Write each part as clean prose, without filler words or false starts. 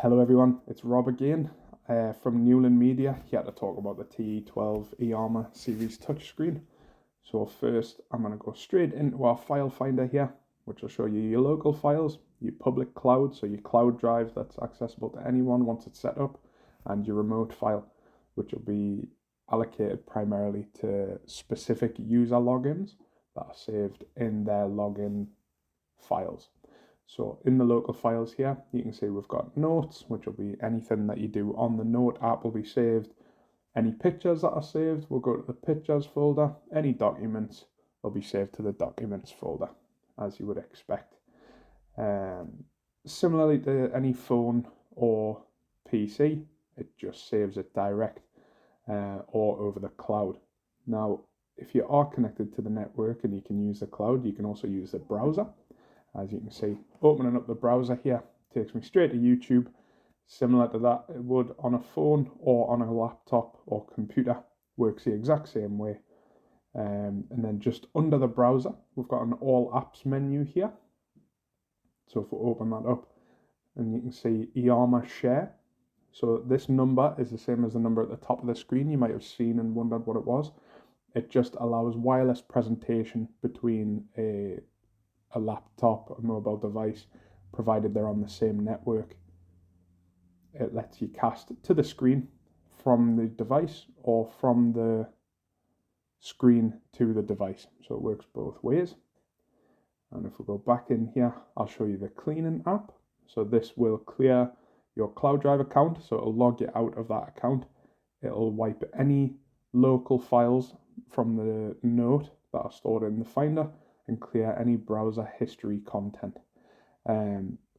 Hello everyone, it's Rob again from Newland Media, here to talk about the TE12 IIYAMA series touchscreen. So first I'm going to go straight into our file finder here, which will show you your local files, your public cloud, so your cloud drive that's accessible to anyone once it's set up, and your remote file, which will be allocated primarily to specific user logins that are saved in their login files. So in the local files here, you can see we've got notes, which will be anything that you do on the note app will be saved. Any pictures that are saved will go to the pictures folder. Any documents will be saved to the documents folder, as you would expect. Similarly to any phone or PC, it just saves it direct or over the cloud. Now, if you are connected to the network and you can use the cloud, you can also use the browser. As you can see, opening up the browser here takes me straight to YouTube, similar to that it would on a phone or on a laptop or computer. Works the exact same way. And then just under the browser, we've got an all apps menu here. So if we open that up, and you can see IIYAMA share. So this number is the same as the number at the top of the screen. You might have seen and wondered what it was. It just allows wireless presentation between a laptop, a mobile device, provided they're on the same network. It lets you cast to the screen from the device or from the screen to the device. So it works both ways. And if we go back in here, I'll show you the cleaning app. So this will clear your cloud drive account. So it'll log you out of that account. It'll wipe any local files from the note that are stored in the Finder and clear any browser history content.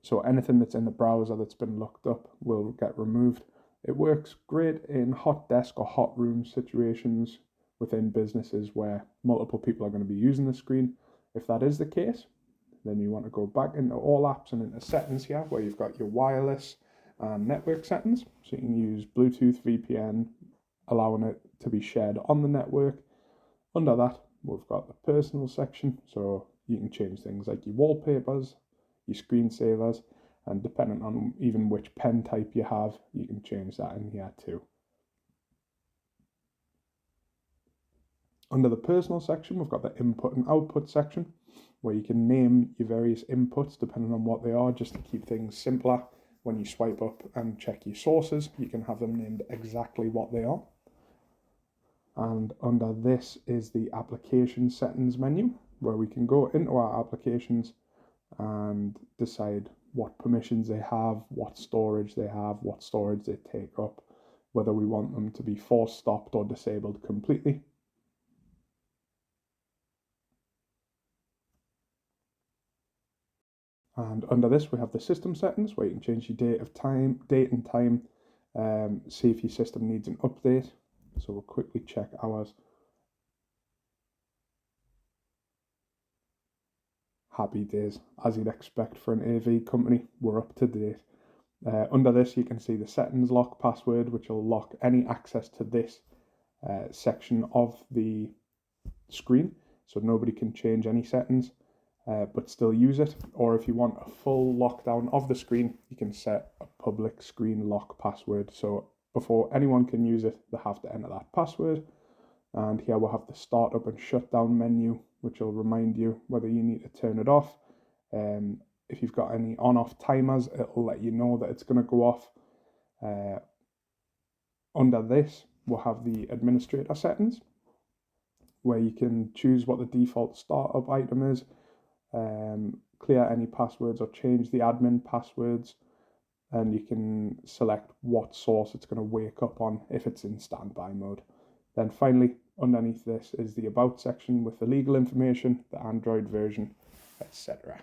So anything that's in the browser that's been looked up will get removed. It works great in hot desk or hot room situations within businesses where multiple people are going to be using the screen. If that is the case, then you want to go back into all apps and into settings here where you've got your wireless and network settings. So you can use Bluetooth VPN, allowing it to be shared on the network. Under that, we've got the personal section, so you can change things like your wallpapers, your screensavers, and depending on even which pen type you have, you can change that in here too. Under the personal section, we've got the input and output section, where you can name your various inputs depending on what they are, just to keep things simpler. When you swipe up and check your sources, you can have them named exactly what they are. And under this is the application settings menu, where we can go into our applications and decide what permissions they have, what storage they have, what storage they take up, whether we want them to be force stopped or disabled completely. And under this we have the system settings, where you can change your date and time, see if your system needs an update. So we'll quickly check ours. Happy days, as you'd expect for an AV company, we're up to date. Under this you can see the settings lock password, which will lock any access to this section of the screen, so nobody can change any settings but still use it. Or if you want a full lockdown of the screen, you can set a public screen lock password, so before anyone can use it, they have to enter that password. And here we'll have the startup and shutdown menu, which will remind you whether you need to turn it off. If you've got any on-off timers, it'll let you know that it's going to go off. Under this, we'll have the administrator settings, where you can choose what the default startup item is, clear any passwords or change the admin passwords, and you can select what source it's going to wake up on if it's in standby mode. Then finally, underneath this is the about section with the legal information, the Android version, etc.